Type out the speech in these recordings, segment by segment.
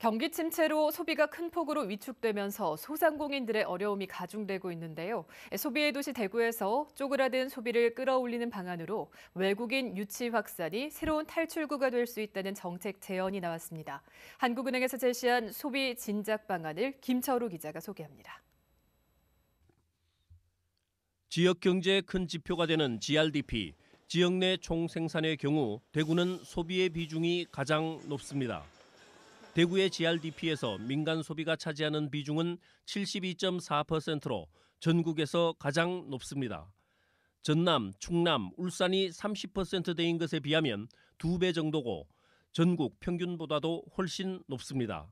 경기 침체로 소비가 큰 폭으로 위축되면서 소상공인들의 어려움이 가중되고 있는데요. 소비의 도시 대구에서 쪼그라든 소비를 끌어올리는 방안으로 외국인 유치 확산이 새로운 탈출구가 될 수 있다는 정책 제언이 나왔습니다. 한국은행에서 제시한 소비 진작 방안을 김철우 기자가 소개합니다. 지역 경제의 큰 지표가 되는 GRDP, 지역 내 총생산의 경우 대구는 소비의 비중이 가장 높습니다. 대구의 GRDP에서 민간 소비가 차지하는 비중은 72.4%로 전국에서 가장 높습니다. 전남, 충남, 울산이 30%대인 것에 비하면 2배 정도고 전국 평균보다도 훨씬 높습니다.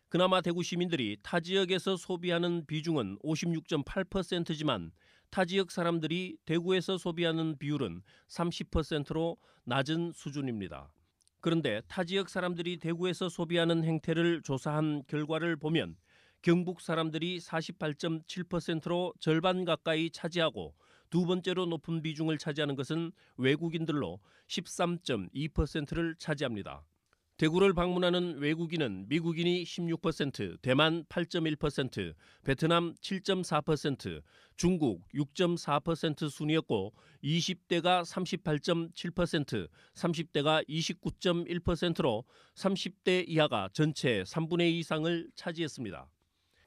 그나마 대구 시민들이 타 지역에서 소비하는 비중은 56.8%지만 타 지역 사람들이 대구에서 소비하는 비율은 30%로 낮은 수준입니다. 그런데 타 지역 사람들이 대구에서 소비하는 행태를 조사한 결과를 보면 경북 사람들이 48.7%로 절반 가까이 차지하고 두 번째로 높은 비중을 차지하는 것은 외국인들로 13.2%를 차지합니다. 대구를 방문하는 외국인은 미국인이 16%, 대만 8.1%, 베트남 7.4%, 중국 6.4% 순이었고 20대가 38.7%, 30대가 29.1%로 30대 이하가 전체 3분의 2 이상을 차지했습니다.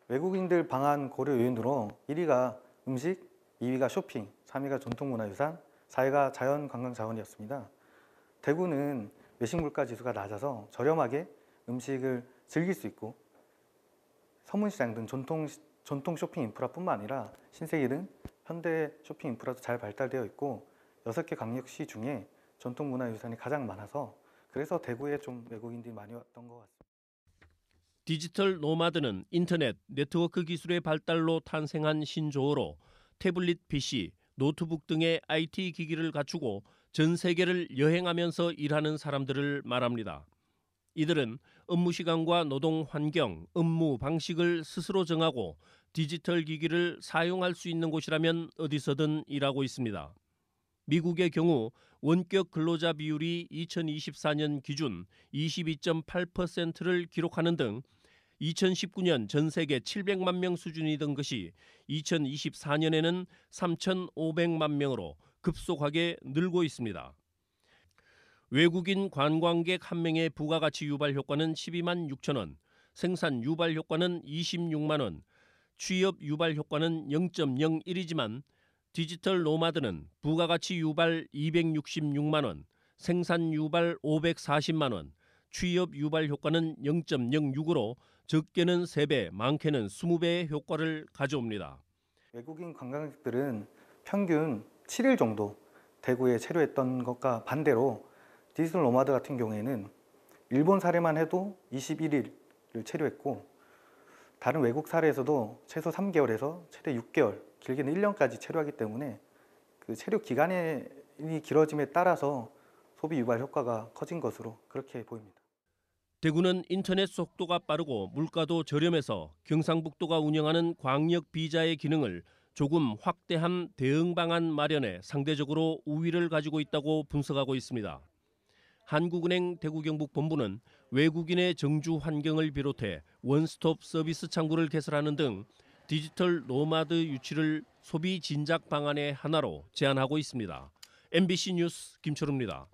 외국인들 방한 고려 요인으로 1위가 음식, 2위가 쇼핑, 3위가 전통문화유산, 4위가 자연관광자원이었습니다. 대구는 외식물가지수가 낮아서 저렴하게 음식을 즐길 수 있고 서문시장 등 전통 쇼핑 인프라뿐만 아니라 신세계 등 현대 쇼핑 인프라도 잘 발달되어 있고 6개 광역시 중에 전통문화유산이 가장 많아서 그래서 대구에 좀 외국인들이 많이 왔던 것 같습니다. 디지털 노마드는 인터넷, 네트워크 기술의 발달로 탄생한 신조어로 태블릿 PC, 노트북 등의 IT 기기를 갖추고 전 세계를 여행하면서 일하는 사람들을 말합니다. 이들은 업무 시간과 노동 환경, 업무 방식을 스스로 정하고 디지털 기기를 사용할 수 있는 곳이라면 어디서든 일하고 있습니다. 미국의 경우 원격 근로자 비율이 2024년 기준 22.8%를 기록하는 등 2019년 전 세계 700만 명 수준이던 것이 2024년에는 3,500만 명으로 급속하게 늘고 있습니다. 외국인 관광객 한 명의 부가가치 유발 효과는 12만 6천 원, 생산 유발 효과는 26만 원, 취업 유발 효과는 0.01이지만 디지털 노마드는 부가가치 유발 266만 원, 생산 유발 540만 원, 취업 유발 효과는 0.06으로 적게는 3배, 많게는 20배의 효과를 가져옵니다. 외국인 관광객들은 평균 7일 정도 대구에 체류했던 것과 반대로 디지털 노마드 같은 경우에는 일본 사례만 해도 21일을 체류했고 다른 외국 사례에서도 최소 3개월에서 최대 6개월, 길게는 1년까지 체류하기 때문에 그 체류 기간이 길어짐에 따라서 소비 유발 효과가 커진 것으로 그렇게 보입니다. 대구는 인터넷 속도가 빠르고 물가도 저렴해서 경상북도가 운영하는 광역 비자의 기능을 조금 확대한 대응 방안 마련에 상대적으로 우위를 가지고 있다고 분석하고 있습니다. 한국은행 대구경북본부는 외국인의 정주 환경을 비롯해 원스톱 서비스 창구를 개설하는 등 디지털 노마드 유치를 소비 진작 방안의 하나로 제안하고 있습니다. MBC 뉴스 김철우입니다.